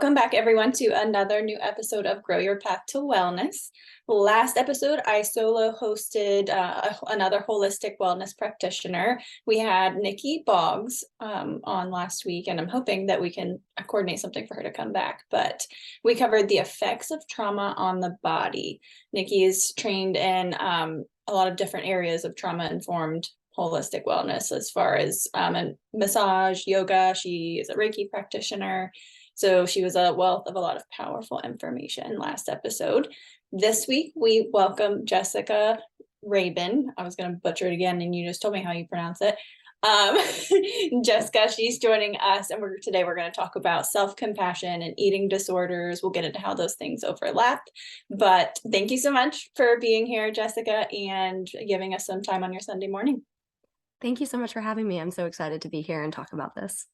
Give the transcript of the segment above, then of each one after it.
Welcome back, everyone, to another new episode of Grow Your Path to Wellness. Last episode, I solo hosted another holistic wellness practitioner. We had Nikki Boggs on last week, and I'm hoping that we can coordinate something for her to come back. But we covered the effects of trauma on the body. Nikki is trained in a lot of different areas of trauma-informed holistic wellness, as far as massage, yoga. She is a Reiki practitioner. So she was a wealth of a lot of powerful information last episode. This week, we welcome Jessica Rabon. I was going to butcher it again, and you just told me how you pronounce it. Jessica, she's joining us, and today we're going to talk about self-compassion and eating disorders. We'll get into how those things overlap. But thank you so much for being here, Jessica, and giving us some time on your Sunday morning. Thank you so much for having me. I'm so excited to be here and talk about this.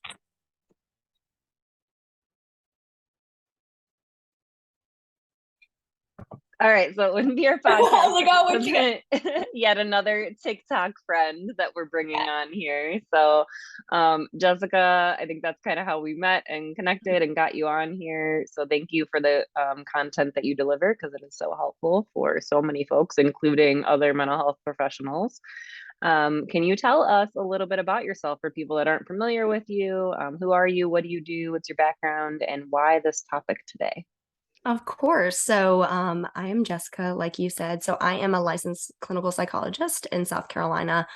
All right, so it wouldn't be our podcast. I was like, oh, yet another TikTok friend that we're bringing on here. So, Jessica, I think that's kind of how we met and connected and got you on here. So thank you for the content that you deliver, because it is so helpful for so many folks, including other mental health professionals. Can you tell us a little bit about yourself for people that aren't familiar with you? Who are you? What do you do? What's your background? And why this topic today? Of course. So I am Jessica, like you said. So I am a licensed clinical psychologist in South Carolina.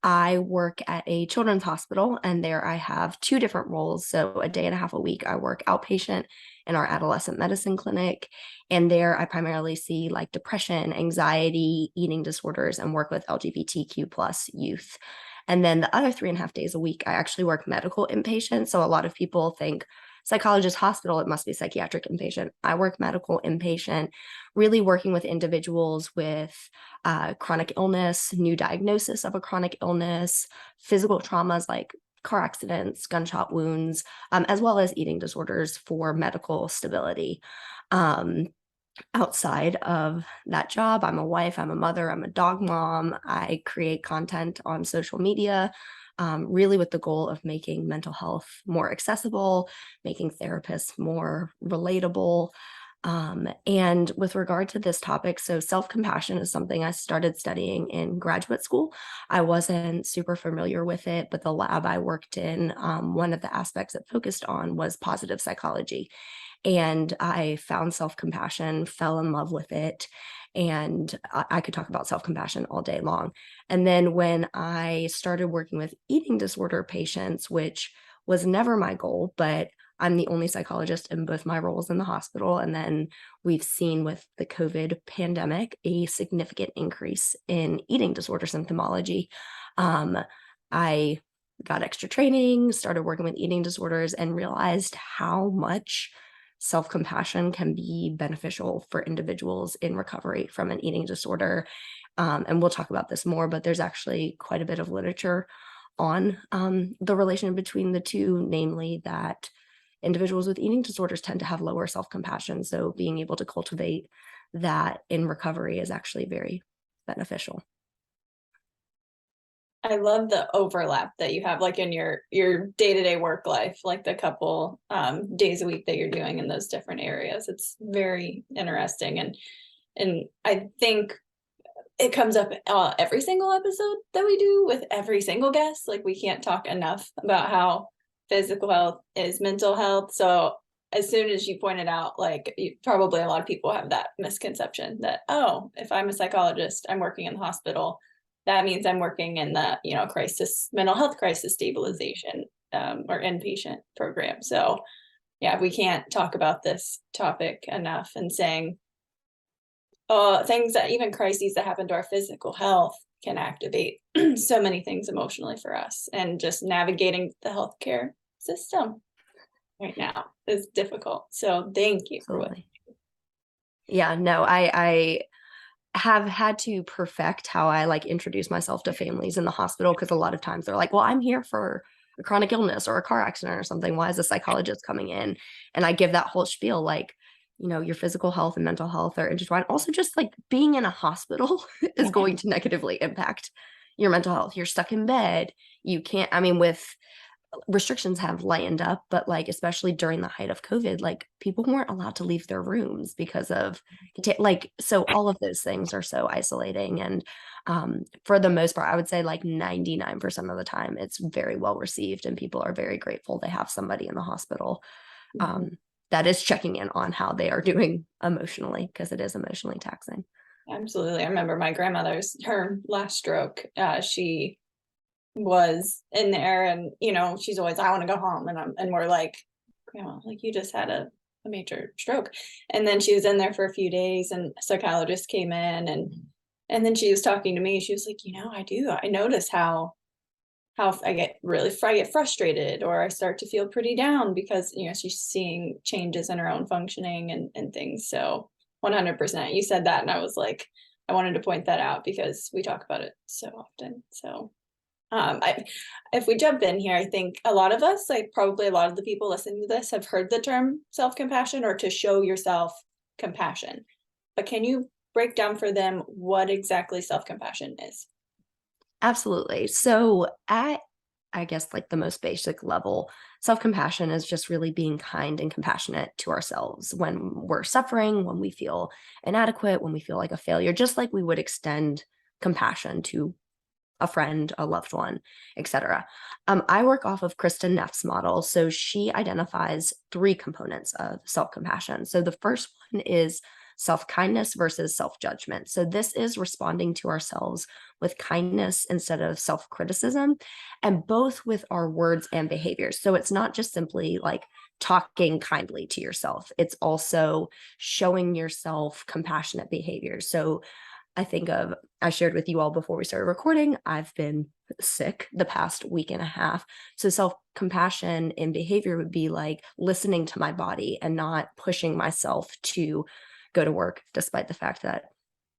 I work at a children's hospital, and there I have two different roles. So a day and a half a week, I work outpatient in our adolescent medicine clinic. And there I primarily see like depression, anxiety, eating disorders, and work with LGBTQ plus youth. And then the other 3.5 days a week, I actually work medical inpatient. So a lot of people think psychologist hospital, it must be psychiatric inpatient. I work medical inpatient, really working with individuals with chronic illness, new diagnosis of a chronic illness, physical traumas like car accidents, gunshot wounds, as well as eating disorders for medical stability. Outside of that job, I'm a wife, I'm a mother, I'm a dog mom. I create content on social media, really with the goal of making mental health more accessible, making therapists more relatable. And with regard to this topic, so self-compassion is something I started studying in graduate school. I wasn't super familiar with it, but the lab I worked in, one of the aspects it focused on was positive psychology. And I found self-compassion, fell in love with it, and I could talk about self-compassion all day long. And then when I started working with eating disorder patients, which was never my goal, but I'm the only psychologist in both my roles in the hospital. And then we've seen with the COVID pandemic a significant increase in eating disorder symptomology. I got extra training, started working with eating disorders, and realized how much self-compassion can be beneficial for individuals in recovery from an eating disorder. And we'll talk about this more, but there's actually quite a bit of literature on the relation between the two, namely that individuals with eating disorders tend to have lower self-compassion. So being able to cultivate that in recovery is actually very beneficial. I love the overlap that you have, like in your day-to-day work life, like the couple days a week that you're doing in those different areas. It's very interesting, and I think it comes up every single episode that we do with every single guest. Like, we can't talk enough about how physical health is mental health. So as soon as you pointed out, like, probably a lot of people have that misconception that, oh, if I'm a psychologist, I'm working in the hospital, that means I'm working in the, mental health crisis stabilization or inpatient program. So yeah, we can't talk about this topic enough, and saying things that, even crises that happen to our physical health, can activate so many things emotionally for us, and just navigating the healthcare system right now is difficult. So thank you for what. Yeah, no, I have had to perfect how I introduce myself to families in the hospital, because a lot of times they're like, well, I'm here for a chronic illness or a car accident or something. Why is a psychologist coming in? And I give that whole spiel, your physical health and mental health are intertwined. Also, just being in a hospital is going to negatively impact your mental health. You're stuck in bed. You can't, with restrictions have lightened up, but like, especially during the height of COVID, like people weren't allowed to leave their rooms because of like, so all of those things are so isolating. And for the most part, I would say like 99% of the time, it's very well received and people are very grateful they have somebody in the hospital that is checking in on how they are doing emotionally, because it is emotionally taxing. Absolutely. I remember my grandmother's, her last stroke, she was in there and, you know, she's always, I want to go home. And we're like, Grandma, like you just had a major stroke. And then she was in there for a few days and a psychologist came in and then she was talking to me. She was like, you know, I notice how I get frustrated or I start to feel pretty down because, you know, she's seeing changes in her own functioning and things. So 100%. You said that and I was like, I wanted to point that out because we talk about it so often. So if we jump in here, I think a lot of us, like probably a lot of the people listening to this have heard the term self-compassion or to show yourself compassion. But can you break down for them what exactly self-compassion is? Absolutely. So at, I guess, like the most basic level, self-compassion is just really being kind and compassionate to ourselves when we're suffering, when we feel inadequate, when we feel like a failure, just like we would extend compassion to a friend, a loved one, etc. I work off of Kristin Neff's model. So she identifies 3 components of self-compassion. So the first one is self-kindness versus self-judgment. So this is responding to ourselves with kindness instead of self-criticism, and both with our words and behaviors. So it's not just simply like talking kindly to yourself. It's also showing yourself compassionate behaviors. So I shared with you all before we started recording, I've been sick the past week and a half. So self-compassion in behavior would be like listening to my body and not pushing myself to go to work, despite the fact that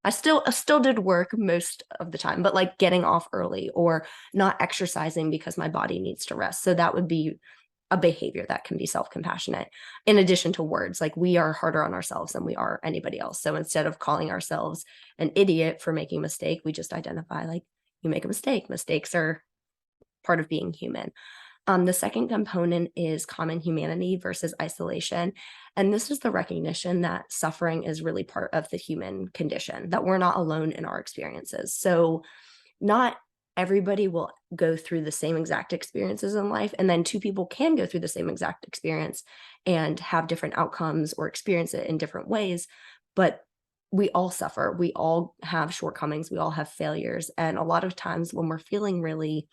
I still did work most of the time, but like getting off early or not exercising because my body needs to rest. So that would be a behavior that can be self-compassionate. In addition to words, like we are harder on ourselves than we are anybody else. So instead of calling ourselves an idiot for making a mistake, we just identify like, you make a mistake. Mistakes are part of being human. The second component is common humanity versus isolation. And this is the recognition that suffering is really part of the human condition, that we're not alone in our experiences. So not everybody will go through the same exact experiences in life. And then 2 people can go through the same exact experience and have different outcomes or experience it in different ways. But we all suffer. We all have shortcomings. We all have failures. And a lot of times when we're feeling really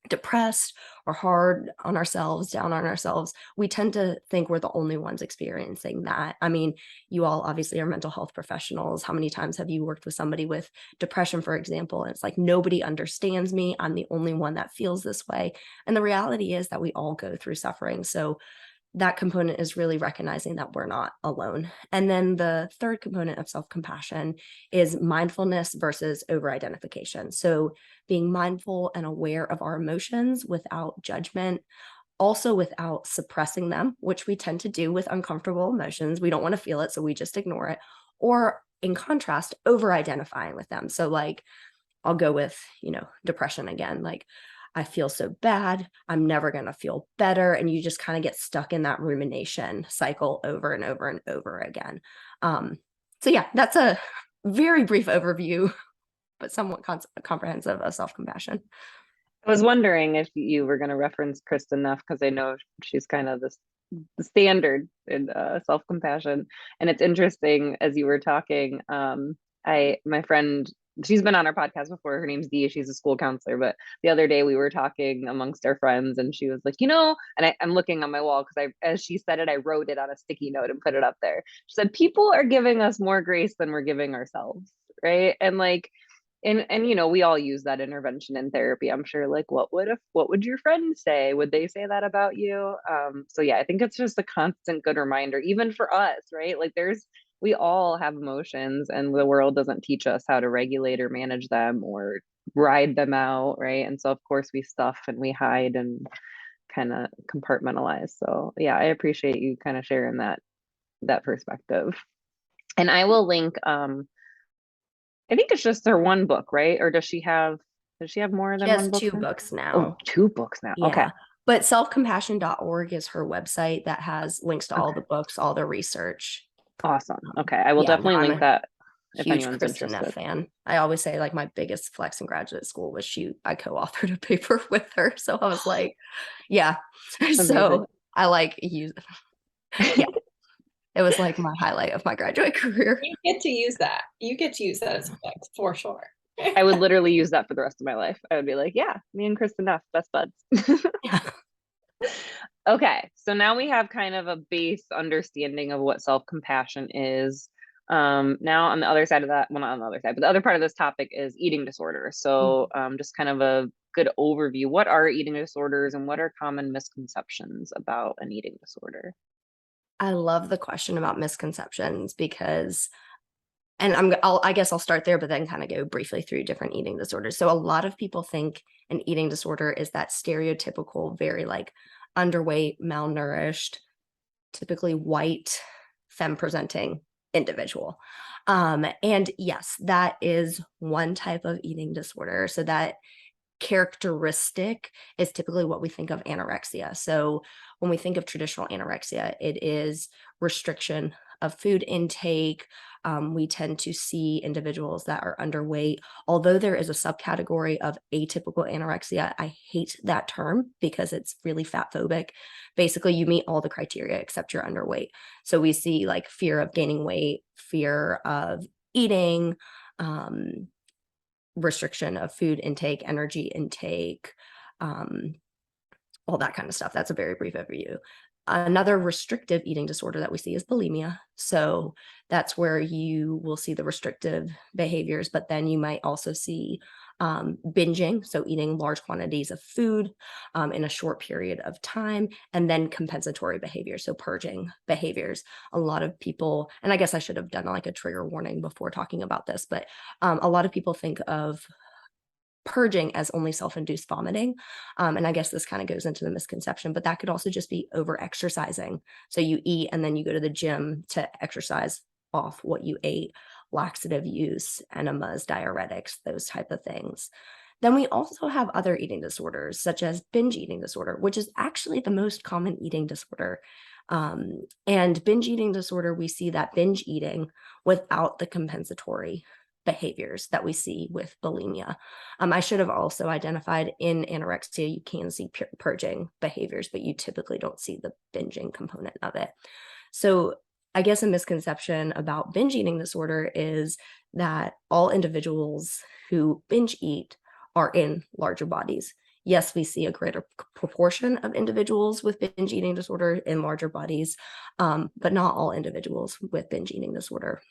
depressed or hard on ourselves, down on ourselves, we tend to think we're the only ones experiencing that. I mean, you all obviously are mental health professionals. How many times have you worked with somebody with depression, for example? And it's like, nobody understands me. I'm the only one that feels this way. And the reality is that we all go through suffering. So that component is really recognizing that we're not alone. And then the third component of self-compassion is mindfulness versus over-identification. So being mindful and aware of our emotions without judgment, also without suppressing them, which we tend to do with uncomfortable emotions. We don't want to feel it, so we just ignore it. Or in contrast, over-identifying with them. So like, I'll go with, depression again. Like, I feel so bad. I'm never going to feel better. And you just kind of get stuck in that rumination cycle over and over and over again. So yeah, that's a very brief overview, but somewhat comprehensive of self-compassion. I was wondering if you were going to reference Kristin Neff, because I know she's kind of the standard in self-compassion. And it's interesting, as you were talking, my friend, she's been on our podcast before. Her name's Dee. She's a school counselor. But the other day we were talking amongst our friends and she was like, and I'm looking on my wall because as she said it, I wrote it on a sticky note and put it up there. She said, people are giving us more grace than we're giving ourselves. Right. And like, and we all use that intervention in therapy. I'm sure, like, what would your friend say? Would they say that about you? So yeah, I think it's just a constant good reminder, even for us, right? Like we all have emotions and the world doesn't teach us how to regulate or manage them or ride them out, right? And so of course we stuff and we hide and kind of compartmentalize. So yeah, I appreciate you kind of sharing that perspective. And I will link I think it's just her one book, right? Or does she have more than one book? She has 2 books now. Oh, 2 books now. Yeah. Okay. But selfcompassion.org is her website that has links to all the books, all the research. Awesome. Okay. I will Yeah, no, definitely I'm link a that if huge anyone's Kristin Neff interested. fan. I always say like my biggest flex in graduate school was I co-authored a paper with her. So I was like, yeah. So I like use, yeah. It was like my highlight of my graduate career. You get to use that. You get to use that as a flex for sure. I would literally use that for the rest of my life. I would be like, yeah, me and Kristin Neff, best buds. Yeah. Okay, so now we have kind of a base understanding of what self-compassion is. Now on the other side of that, well, not on the other side, but the other part of this topic is eating disorders. So just kind of a good overview. What are eating disorders and what are common misconceptions about an eating disorder? I love the question about misconceptions because, and I guess I'll start there, but then kind of go briefly through different eating disorders. So a lot of people think an eating disorder is that stereotypical, very like underweight, malnourished, typically white, femme presenting individual. And yes, that is one type of eating disorder. So that characteristic is typically what we think of anorexia. So when we think of traditional anorexia, it is restriction of food intake. We tend to see individuals that are underweight. Although there is a subcategory of atypical anorexia, I hate that term because it's really fat phobic. Basically, you meet all the criteria except you're underweight. So we see like fear of gaining weight, fear of eating, restriction of food intake, energy intake, all that kind of stuff. That's a very brief overview. Another restrictive eating disorder that we see is bulimia. So that's where you will see the restrictive behaviors, but then you might also see binging, so eating large quantities of food in a short period of time, and then compensatory behaviors, so purging behaviors. A lot of people, and I guess I should have done like a trigger warning before talking about this, but a lot of people think of purging as only self-induced vomiting. And I guess this kind of goes into the misconception, but that could also just be over exercising. So you eat and then you go to the gym to exercise off what you ate, laxative use, enemas, diuretics, those type of things. Then we also have other eating disorders, such as binge eating disorder, which is actually the most common eating disorder. And binge eating disorder, we see that binge eating without the compensatory behaviors that we see with bulimia. I should have also identified in anorexia, you can see purging behaviors, but you typically don't see the binging component of it. So I guess a misconception about binge eating disorder is that all individuals who binge eat are in larger bodies. Yes, we see a greater proportion of individuals with binge eating disorder in larger bodies, but not all individuals with binge eating disorder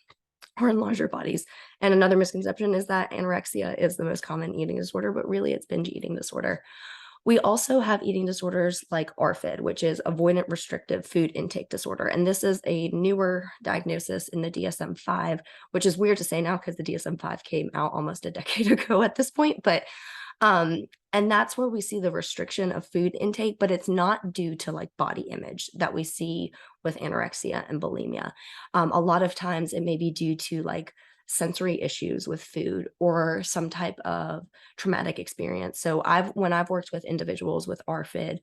are in larger bodies. And another misconception is that anorexia is the most common eating disorder, but really it's binge eating disorder. We also have eating disorders like ARFID, which is avoidant restrictive food intake disorder. And this is a newer diagnosis in the DSM-5, which is weird to say now because the DSM-5 came out almost a decade ago at this point. But and that's where we see the restriction of food intake, but it's not due to like body image that we see with anorexia and bulimia. A lot of times it may be due to like sensory issues with food or some type of traumatic experience. So when I've worked with individuals with ARFID,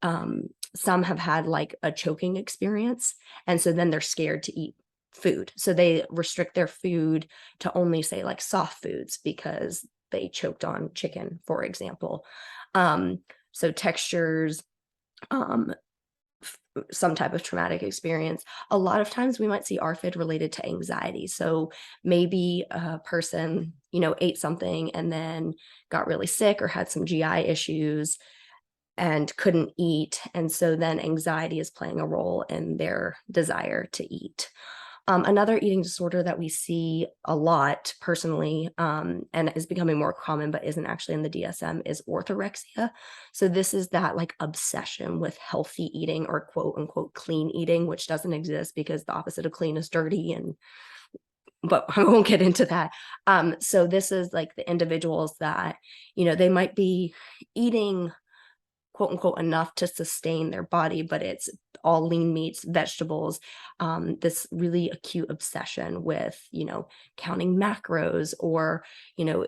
some have had like a choking experience, and so then they're scared to eat food. So they restrict their food to only say like soft foods because they choked on chicken, for example. So textures, some type of traumatic experience. A lot of times we might see ARFID related to anxiety. So maybe a person, ate something and then got really sick or had some GI issues and couldn't eat. And so then anxiety is playing a role in their desire to eat. Another eating disorder that we see a lot personally, and is becoming more common, but isn't actually in the DSM, is orthorexia. So this is that like obsession with healthy eating or quote unquote clean eating, which doesn't exist because the opposite of clean is dirty, but I won't get into that. So this is like the individuals that, they might be eating quote unquote enough to sustain their body, but it's all lean meats, vegetables, this really acute obsession with, counting macros, or,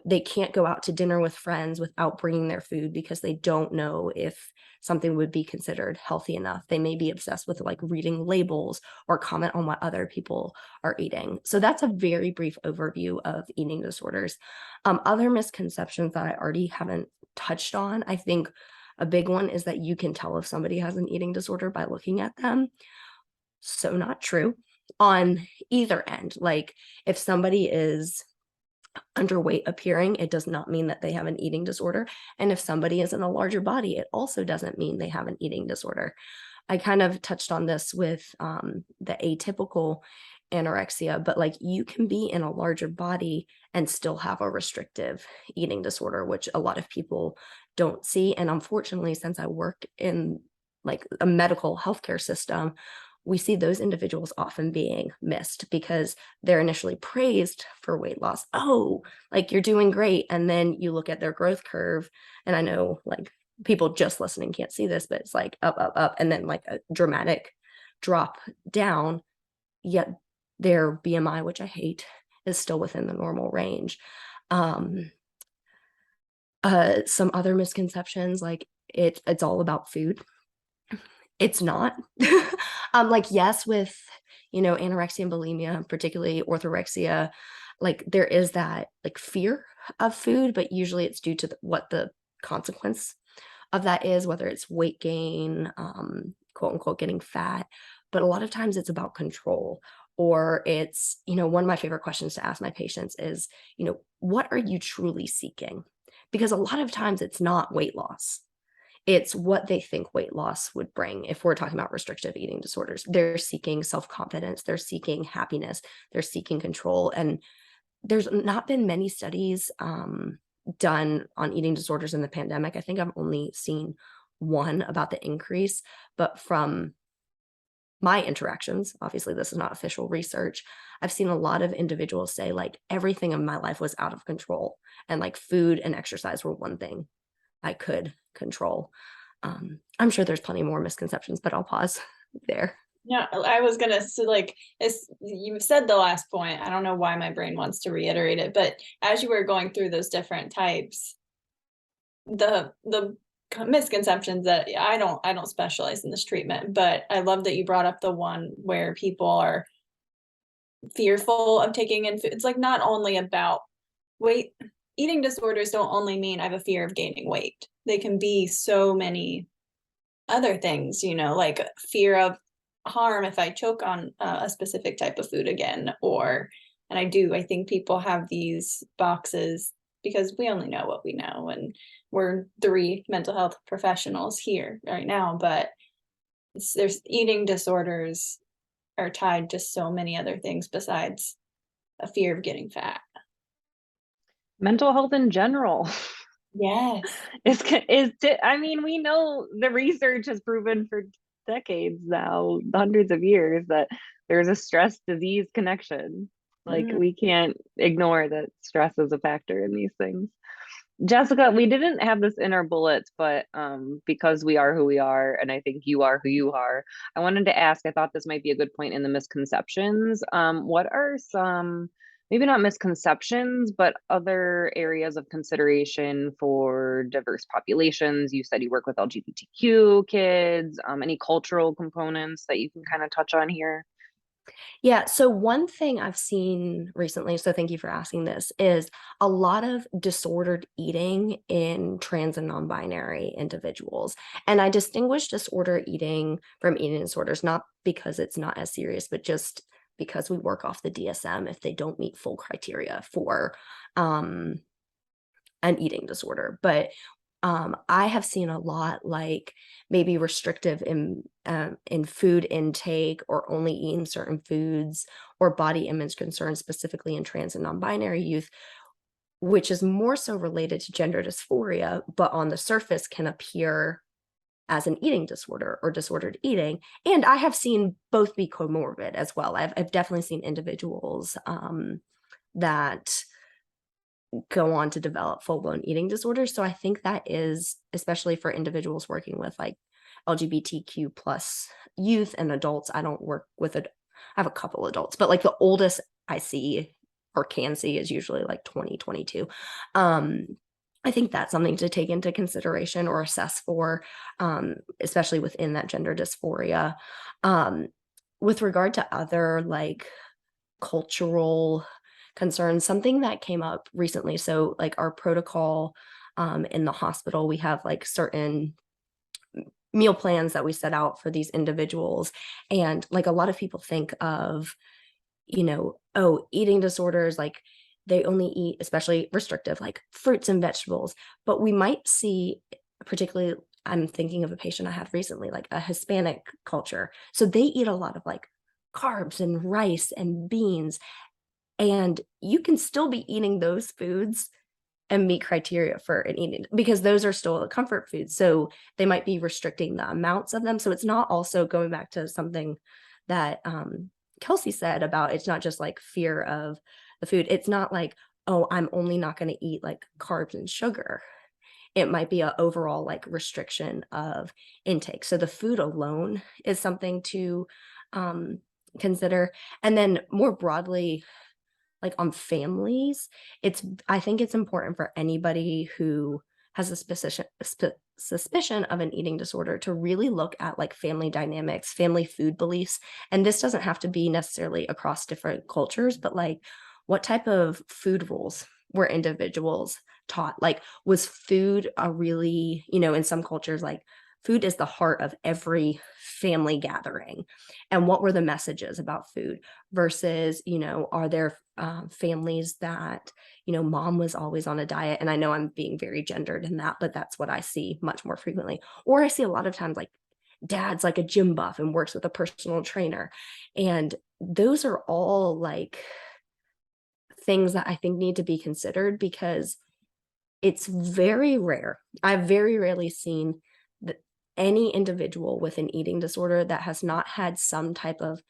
they can't go out to dinner with friends without bringing their food because they don't know if something would be considered healthy enough. They may be obsessed with like reading labels or comment on what other people are eating. So that's a very brief overview of eating disorders. Other misconceptions that I already haven't touched on, I think a big one is that you can tell if somebody has an eating disorder by looking at them. So not true on either end. Like if somebody is underweight appearing, it does not mean that they have an eating disorder. And if somebody is in a larger body, it also doesn't mean they have an eating disorder. I kind of touched on this with the atypical anorexia, but like you can be in a larger body and still have a restrictive eating disorder, which a lot of people don't see. And unfortunately, since I work in like a medical healthcare system, we see those individuals often being missed because they're initially praised for weight loss. Oh, like you're doing great. And then you look at their growth curve. And I know like people just listening can't see this, but it's like up, up, up, and then like a dramatic drop down. Yet their BMI, which I hate, is still within the normal range. Some other misconceptions, like it's all about food. It's not. Like, yes, with, anorexia and bulimia, particularly orthorexia, like there is that like fear of food, but usually it's due to what the consequence of that is, whether it's weight gain, quote unquote, getting fat. But a lot of times it's about control, or it's, one of my favorite questions to ask my patients is, what are you truly seeking? Because a lot of times it's not weight loss. It's what they think weight loss would bring. If we're talking about restrictive eating disorders, they're seeking self-confidence, they're seeking happiness, they're seeking control. And there's not been many studies done on eating disorders in the pandemic. I think I've only seen one about the increase, but from my interactions, obviously this is not official research, I've seen a lot of individuals say like everything in my life was out of control, and like food and exercise were one thing I could control. I'm sure there's plenty more misconceptions, but I'll pause there. Yeah, I was gonna say, like, as you said the last point, I don't know why my brain wants to reiterate it, but as you were going through those different types, the misconceptions that I don't specialize in this treatment, but I love that you brought up the one where people are fearful of taking in food. It's like not only about weight. Eating disorders don't only mean I have a fear of gaining weight. They can be so many other things, like fear of harm if I choke on a specific type of food again, and I think people have these boxes because we only know what we know, and we're 3 mental health professionals here right now, but there's eating disorders are tied to so many other things besides a fear of getting fat. Mental health in general. Yes. I mean, we know the research has proven for decades now, hundreds of years, that there's a stress disease connection. Like we can't ignore that stress is a factor in these things. Jessica, we didn't have this in our bullets, but because we are who we are, and I think you are who you are, I wanted to ask, I thought this might be a good point in the misconceptions. What are some, maybe not misconceptions, but other areas of consideration for diverse populations? You said you work with LGBTQ kids, any cultural components that you can kind of touch on here? Yeah. So one thing I've seen recently, so thank you for asking this, is a lot of disordered eating in trans and non-binary individuals. And I distinguish disordered eating from eating disorders, not because it's not as serious, but just because we work off the DSM if they don't meet full criteria for an eating disorder. But I have seen a lot like maybe restrictive in food intake, or only eating certain foods, or body image concerns, specifically in trans and non-binary youth, which is more so related to gender dysphoria, but on the surface can appear as an eating disorder or disordered eating. And I have seen both be comorbid as well. I've definitely seen individuals that go on to develop full-blown eating disorders. So I think that is, especially for individuals working with like LGBTQ plus youth and adults. I don't work with it. I have a couple adults, but like the oldest I see or can see is usually like 2022. I think that's something to take into consideration or assess for, especially within that gender dysphoria. Um, with regard to other like cultural concerns, something that came up recently. So like our protocol in the hospital, we have like certain meal plans that we set out for these individuals. And like a lot of people think of, oh, eating disorders, like they only eat, especially restrictive, like fruits and vegetables. But we might see, particularly, I'm thinking of a patient I had recently, like a Hispanic culture. So they eat a lot of like carbs and rice and beans. And you can still be eating those foods and meet criteria for an eating, because those are still a comfort food. So they might be restricting the amounts of them. So it's not, also going back to something that Kelsi said about, it's not just like fear of the food. It's not like, oh, I'm only not going to eat like carbs and sugar. It might be an overall like restriction of intake. So the food alone is something to consider. And then more broadly, like on families, I think it's important for anybody who has a suspicion of an eating disorder to really look at like family dynamics, family food beliefs. And this doesn't have to be necessarily across different cultures, but like what type of food rules were individuals taught? Like, was food a really, in some cultures, like food is the heart of every family gathering. And what were the messages about food versus, are there families that, mom was always on a diet? And I know I'm being very gendered in that, but that's what I see much more frequently. Or I see a lot of times like dad's like a gym buff and works with a personal trainer. And those are all like things that I think need to be considered, because it's very rare. I've very rarely seen any individual with an eating disorder that has not had some type of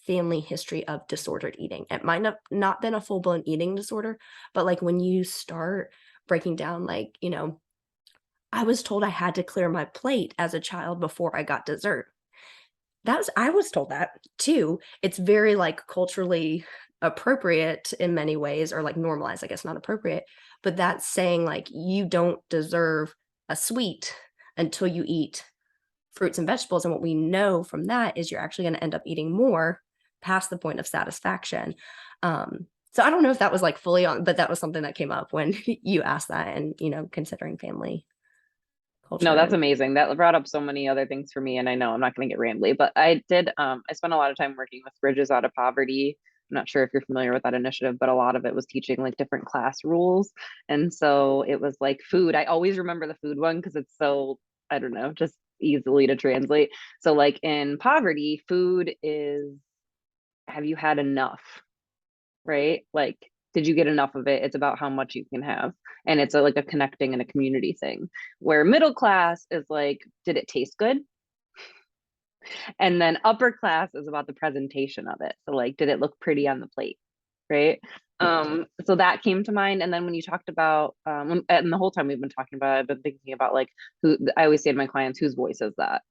family history of disordered eating. It might have not been a full-blown eating disorder, but like when you start breaking down, like, I was told I had to clear my plate as a child before I got dessert. I was told that too. It's very like culturally appropriate in many ways, or like normalized, I guess, not appropriate, but that's saying like you don't deserve a sweet until you eat fruits and vegetables. And what we know from that is you're actually going to end up eating more past the point of satisfaction. So I don't know if that was like fully on, but that was something that came up when you asked that, and, considering family culture. No, that's amazing. That brought up so many other things for me. And I know I'm not going to get rambly, but I spent a lot of time working with Bridges Out of Poverty. I'm not sure if you're familiar with that initiative, but a lot of it was teaching like different class rules. And so it was like food. I always remember the food one because it's so, I don't know, just easily to translate. So like in poverty, food is, have you had enough? Right? Like, did you get enough of it? It's about how much you can have. And it's like a connecting and a community thing. Where middle class is like, did it taste good? And then upper class is about the presentation of it. So like, did it look pretty on the plate? Right. So that came to mind. And then when you talked about, and the whole time we've been talking about it, I've been thinking about like who, I always say to my clients, whose voice is that?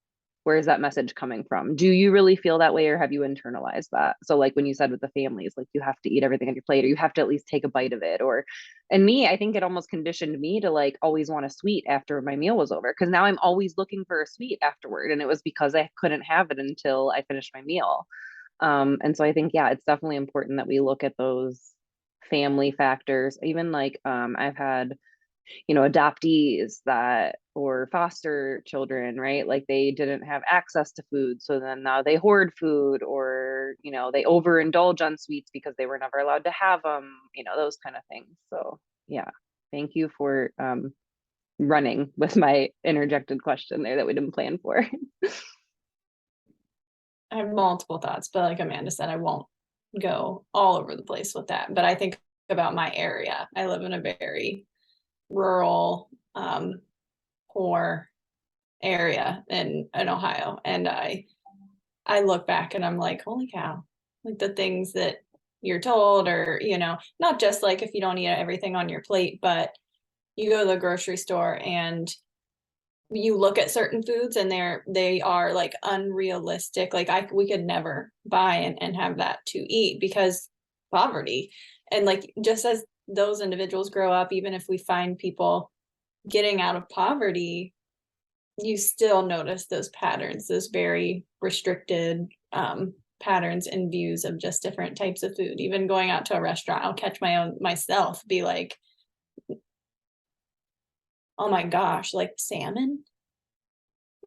Where is that message coming from? Do you really feel that way, or have you internalized that? So like when you said with the families, like you have to eat everything on your plate, or you have to at least take a bite of it, or, and me, I think it almost conditioned me to like always want a sweet after my meal was over. Cause now I'm always looking for a sweet afterward. And it was because I couldn't have it until I finished my meal. And so I think, yeah, it's definitely important that we look at those family factors. Even like, I've had, adoptees that, or foster children, right? Like they didn't have access to food. So then now they hoard food, or, they overindulge on sweets because they were never allowed to have them, those kind of things. So yeah, thank you for running with my interjected question there that we didn't plan for. I have multiple thoughts, but like Amanda said, I won't go all over the place with that. But I think about my area. I live in a very rural, poor area in Ohio. And I look back and I'm like, holy cow, like the things that you're told, or, not just like if you don't eat everything on your plate, but you go to the grocery store and you look at certain foods and they are like unrealistic. Like we could never buy and have that to eat because poverty. And like, just as those individuals grow up, even if we find people getting out of poverty, you still notice those patterns, those very restricted patterns and views of just different types of food. Even going out to a restaurant, I'll catch myself be like, oh my gosh, like salmon.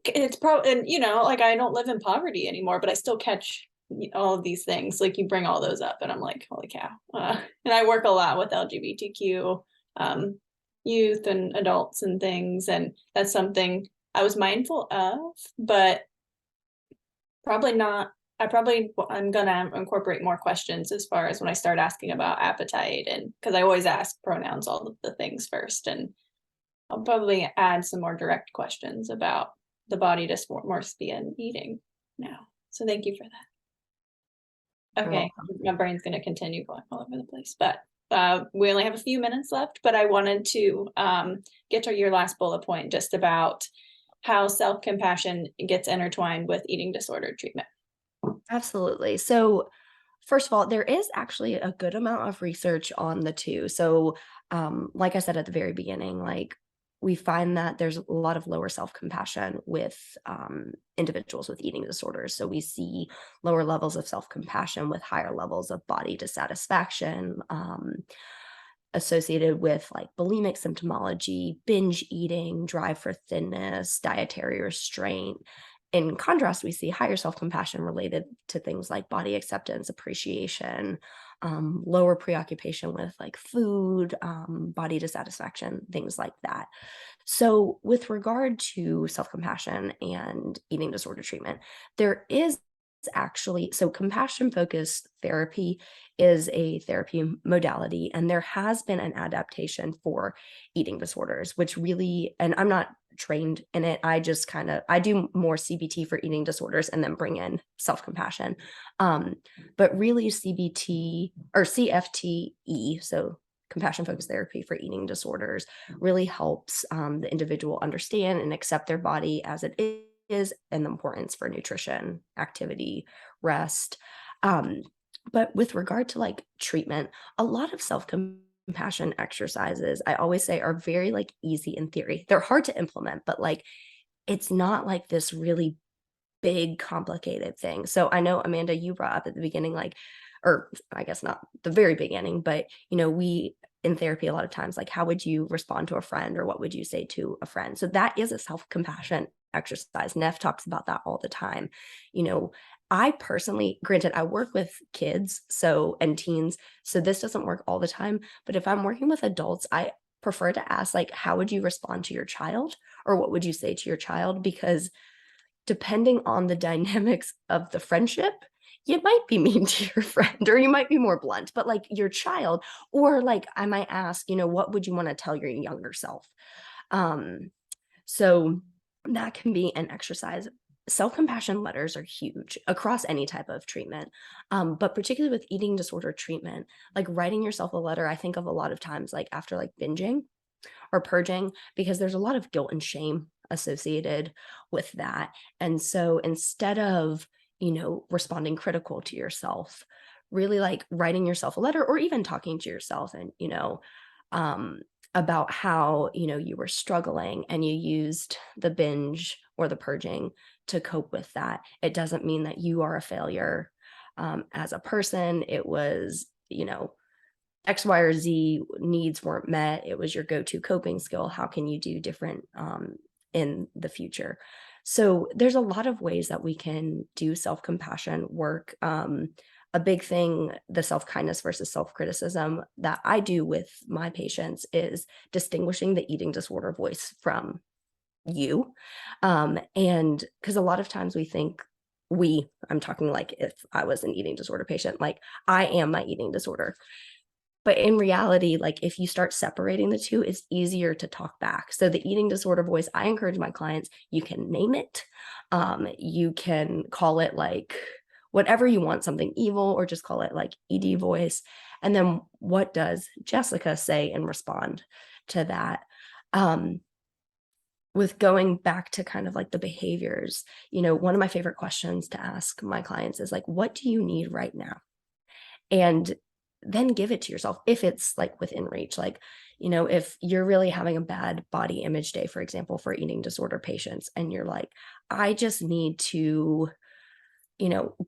It's probably, and like I don't live in poverty anymore, but I still catch all of these things. Like you bring all those up, and I'm like, holy cow. And I work a lot with LGBTQ youth and adults and things, and that's something I was mindful of, but probably not. I'm gonna incorporate more questions as far as when I start asking about appetite, and because I always ask pronouns, all of the things first, and I'll probably add some more direct questions about the body dysmorphia and eating now. So thank you for that. Okay, my brain's going to continue going all over the place, but we only have a few minutes left, but I wanted to get to your last bullet point just about how self-compassion gets intertwined with eating disorder treatment. Absolutely. So first of all, there is actually a good amount of research on the two. So like I said at the very beginning, like we find that there's a lot of lower self-compassion with individuals with eating disorders. So we see lower levels of self-compassion with higher levels of body dissatisfaction, associated with like bulimic symptomology, binge eating, drive for thinness, dietary restraint. In contrast, we see higher self-compassion related to things like body acceptance, appreciation, lower preoccupation with like food, body dissatisfaction, things like that. So with regard to self-compassion and eating disorder treatment, there is actually, so compassion focused therapy is a therapy modality, and there has been an adaptation for eating disorders, which really, and I'm not trained in it, I just I do more CBT for eating disorders and then bring in self-compassion. But really CBT or CFTE, so compassion focused therapy for eating disorders, really helps the individual understand and accept their body as it is, and the importance for nutrition, activity, rest. But with regard to like treatment, a lot of self-compassion exercises, I always say, are very like easy in theory. They're hard to implement, but like it's not like this really big complicated thing. So I know, Amanda, you brought up at the beginning, like, or I guess not the very beginning, but we in therapy a lot of times, like, how would you respond to a friend, or what would you say to a friend? So that is a self-compassion exercise. Neff talks about that all the time. I personally, granted, I work with kids and teens, so this doesn't work all the time, but if I'm working with adults, I prefer to ask, like, how would you respond to your child, or what would you say to your child? Because depending on the dynamics of the friendship, you might be mean to your friend, or you might be more blunt, but like your child, or like I might ask, what would you want to tell your younger self? So that can be an exercise. Self-compassion letters are huge across any type of treatment, but particularly with eating disorder treatment, like writing yourself a letter, I think of a lot of times like after like binging or purging, because there's a lot of guilt and shame associated with that. And so instead of, responding critical to yourself, really like writing yourself a letter, or even talking to yourself and, about how, you were struggling and you used the binge or the purging to cope with that. It doesn't mean that you are a failure as a person. It was, X, Y, or Z needs weren't met. It was your go-to coping skill. How can you do different in the future? So there's a lot of ways that we can do self-compassion work. A big thing, the self-kindness versus self-criticism that I do with my patients is distinguishing the eating disorder voice from you. And because a lot of times we think I'm talking like if I was an eating disorder patient, like I am my eating disorder. But in reality, like if you start separating the two, it's easier to talk back. So the eating disorder voice, I encourage my clients, you can name it. You can call it like whatever you want, something evil, or just call it like ED voice. And then what does Jessica say and respond to that? With going back to kind of like the behaviors, one of my favorite questions to ask my clients is like, what do you need right now? And then give it to yourself if it's like within reach. Like, if you're really having a bad body image day, for example, for eating disorder patients, and you're like, I just need to,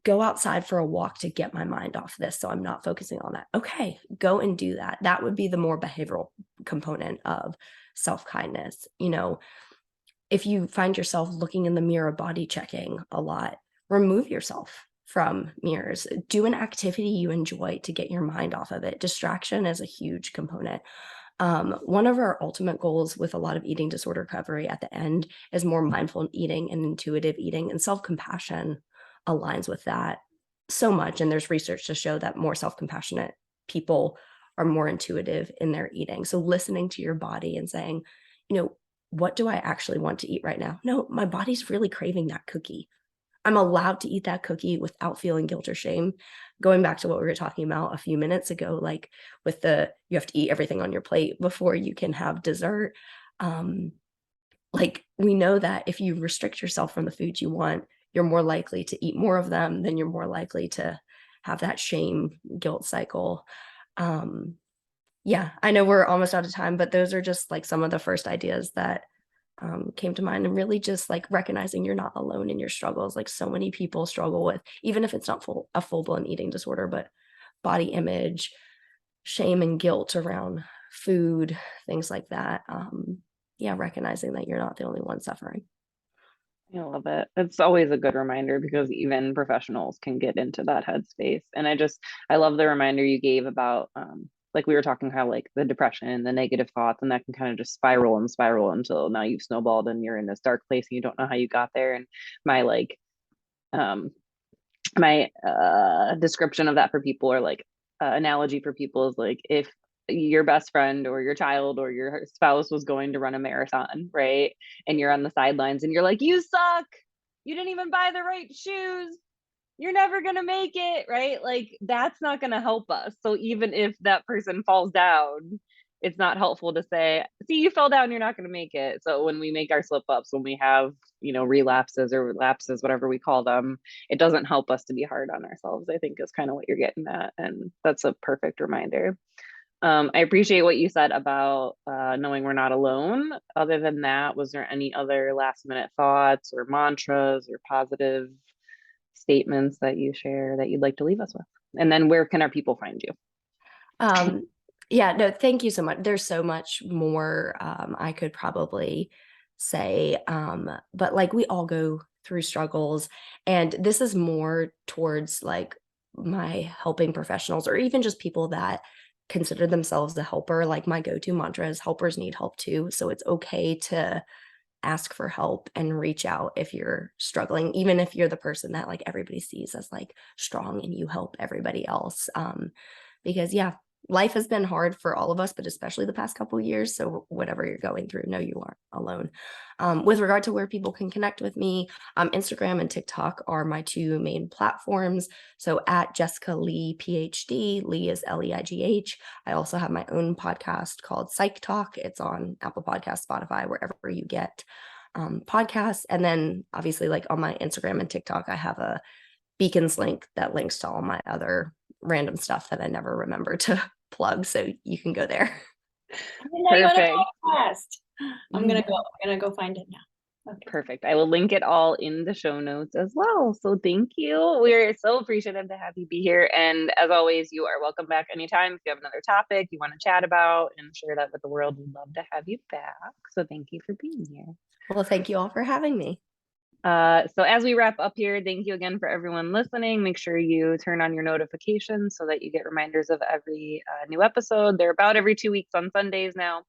go outside for a walk to get my mind off this, so I'm not focusing on that. Okay, go and do that. That would be the more behavioral component of self-kindness. If you find yourself looking in the mirror, body checking a lot, remove yourself from mirrors. Do an activity you enjoy to get your mind off of it. Distraction is a huge component. One of our ultimate goals with a lot of eating disorder recovery at the end is more mindful eating and intuitive eating, and self-compassion aligns with that so much. And there's research to show that more self-compassionate people are more intuitive in their eating. So listening to your body and saying, what do I actually want to eat right now? No, my body's really craving that cookie. I'm allowed to eat that cookie without feeling guilt or shame. Going back to what we were talking about a few minutes ago, like with you have to eat everything on your plate before you can have dessert. Like we know that if you restrict yourself from the foods you want, you're more likely to eat more of them, then you're more likely to have that shame guilt cycle. Yeah, I know we're almost out of time, but those are just like some of the first ideas that came to mind, and really just like recognizing you're not alone in your struggles. Like so many people struggle with, even if it's not a full-blown eating disorder, but body image, shame and guilt around food, things like that. Yeah, recognizing that you're not the only one suffering. I love it. It's always a good reminder because even professionals can get into that headspace. And I love the reminder you gave about, like we were talking how like the depression and the negative thoughts, and that can kind of just spiral and spiral until now you've snowballed and you're in this dark place and you don't know how you got there. And my description of that for people, or like analogy for people, is like if your best friend or your child or your spouse was going to run a marathon, right? And you're on the sidelines and you're like, you suck. You didn't even buy the right shoes. You're never going to make it, right? Like that's not going to help us. So even if that person falls down, it's not helpful to say, see, you fell down, you're not going to make it. So when we make our slip ups, when we have, relapses or lapses, whatever we call them, it doesn't help us to be hard on ourselves, I think is kind of what you're getting at. And that's a perfect reminder. I appreciate what you said about knowing we're not alone. Other than that, was there any other last minute thoughts or mantras or positive statements that you share that you'd like to leave us with? And then where can our people find you? Yeah, no, thank you so much. There's so much more I could probably say, but like we all go through struggles, and this is more towards like my helping professionals or even just people that consider themselves a helper. Like my go-to mantra is helpers need help too. So it's okay to ask for help and reach out if you're struggling, even if you're the person that like everybody sees as like strong and you help everybody else. Because yeah, life has been hard for all of us, but especially the past couple of years. So whatever you're going through, no, you aren't alone. With regard to where people can connect with me, Instagram and TikTok are my two main platforms. So at Jessica Lee, PhD, Lee is Leigh. I also have my own podcast called Psych Talk. It's on Apple Podcasts, Spotify, wherever you get podcasts. And then obviously like on my Instagram and TikTok, I have a beacons link that links to all my other random stuff that I never remember to plug. So you can go there. Perfect. I'm gonna go find it now. Okay. Perfect. I will link it all in the show notes as well. So thank you. We're so appreciative to have you be here. And as always, you are welcome back anytime. If you have another topic you want to chat about and share that with the world, we'd love to have you back. So thank you for being here. Well, thank you all for having me. So as we wrap up here, thank you again for everyone listening. Make sure you turn on your notifications so that you get reminders of every new episode. They're about every 2 weeks on Sundays now.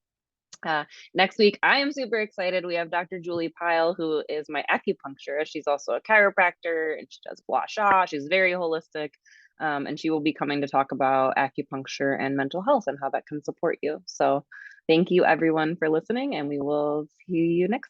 Next week, I am super excited. We have Dr. Julie Pyle, who is my acupuncturist. She's also a chiropractor and she does gua sha. She's very holistic. And she will be coming to talk about acupuncture and mental health and how that can support you. So thank you everyone for listening, and we will see you next time.